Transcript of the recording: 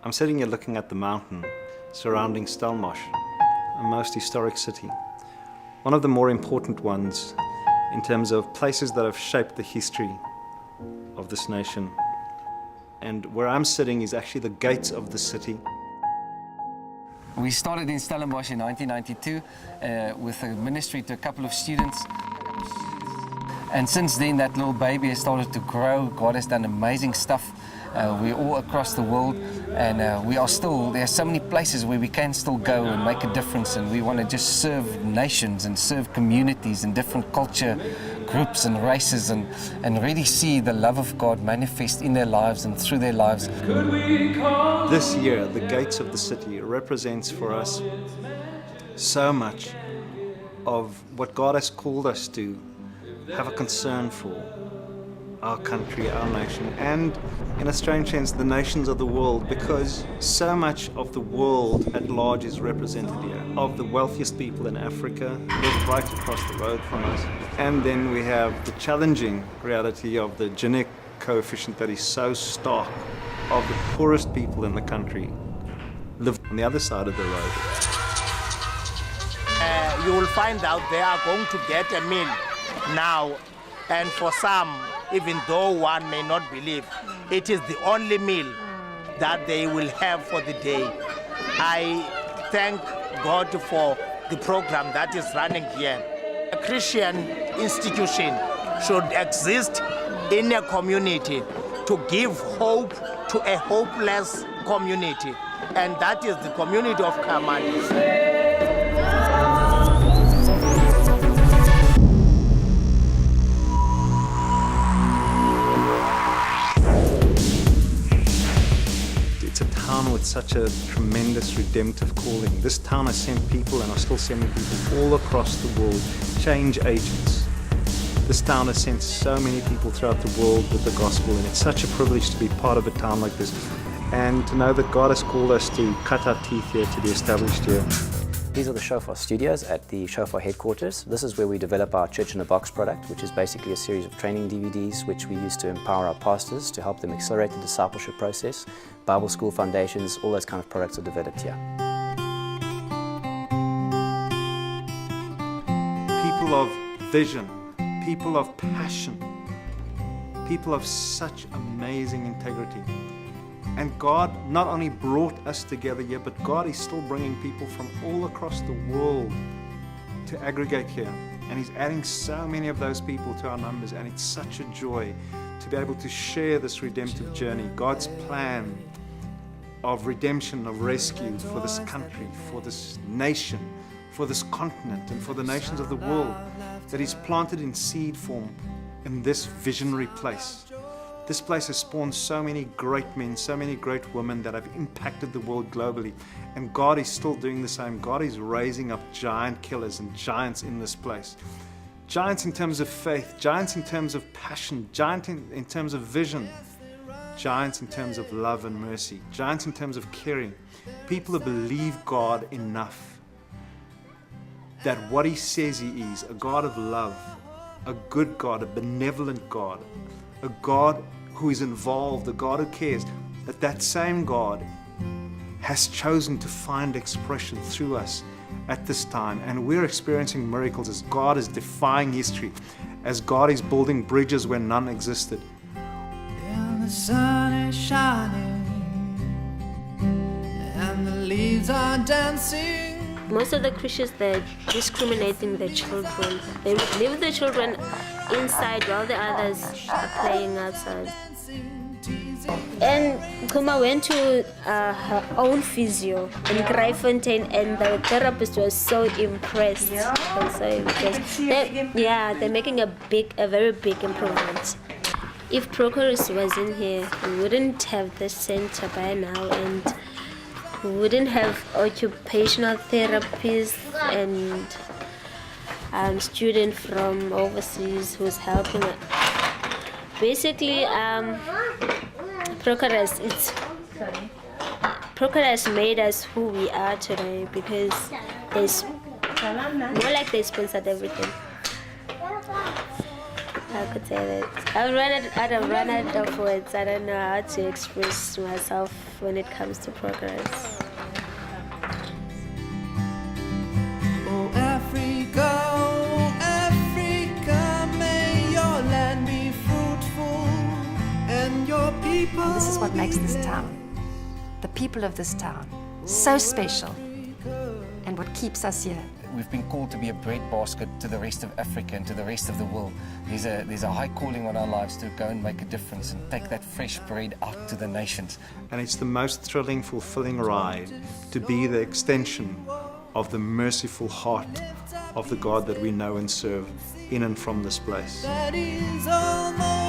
I'm sitting here looking at the mountain surrounding Stellenbosch, a most historic city. One of the more important ones in terms of places that have shaped the history of this nation. And where I'm sitting is actually the gates of the city. We started in Stellenbosch in 1992 with a ministry to a couple of students. And since then, that little baby has started to grow. God has done amazing stuff. We're all across the world, and there are so many places where we can still go and make a difference, and we want to just serve nations and serve communities and different culture groups and races, and really see the love of God manifest in their lives and through their lives. This year, the gates of the city represents for us so much of what God has called us to have a concern for our country, our nation, and in a strange sense, the nations of the world, because so much of the world at large is represented here. Of the wealthiest people in Africa, live right across the road from us. And then we have the challenging reality of the Gini coefficient that is so stark, of the poorest people in the country live on the other side of the road. You will find out they are going to get a meal now, and for some, even though one may not believe, it is the only meal that they will have for the day. I thank God for the program that is running here. A Christian institution should exist in a community to give hope to a hopeless community, and that is the community of Kamani. It's a town with such a tremendous redemptive calling. This town has sent people and are still sending people all across the world, change agents. This town has sent so many people throughout the world with the gospel, and it's such a privilege to be part of a town like this and to know that God has called us to cut our teeth here, to be established here. These are the Shofar studios at the Shofar headquarters. This is where we develop our Church in a Box product, which is basically a series of training DVDs which we use to empower our pastors to help them accelerate the discipleship process. Bible school foundations, all those kind of products are developed here. People of vision, people of passion, people of such amazing integrity. And God not only brought us together here, but God is still bringing people from all across the world to aggregate here. And He's adding so many of those people to our numbers, and it's such a joy to be able to share this redemptive journey, God's plan of redemption, of rescue for this country, for this nation, for this continent, and for the nations of the world that He's planted in seed form in this visionary place. This place has spawned so many great men, so many great women that have impacted the world globally. And God is still doing the same. God is raising up giant killers and giants in this place. Giants in terms of faith, giants in terms of passion, giants in terms of vision, giants in terms of love and mercy, giants in terms of caring. People who believe God enough that what He says He is, a God of love, a good God, a benevolent God, a God who is involved, a God who cares, that same God has chosen to find expression through us at this time. And we're experiencing miracles as God is defying history, as God is building bridges where none existed. And the sun is shining, and the leaves are dancing. Most of the Christians, they're discriminating the children. They would leave the children inside while the others are playing outside. And Kuma went to her own physio in Gryfontein, and the therapist was so impressed. They're making a very big improvement. If Prochorus wasn't here, we wouldn't have this center by now, and we wouldn't have occupational therapists and students from overseas who's helping us. Basically, Prochorus made us who we are today, because more like they sponsored everything. I could say that. I've run out of words. I don't know how to express myself when it comes to progress. Oh Africa, may your land be fruitful and your people. This is what makes this town, the people of this town, so special, and what keeps us here. We've been called to be a breadbasket to the rest of Africa and to the rest of the world. There's a high calling on our lives to go and make a difference and take that fresh bread out to the nations. And it's the most thrilling, fulfilling ride to be the extension of the merciful heart of the God that we know and serve in and from this place. That is almost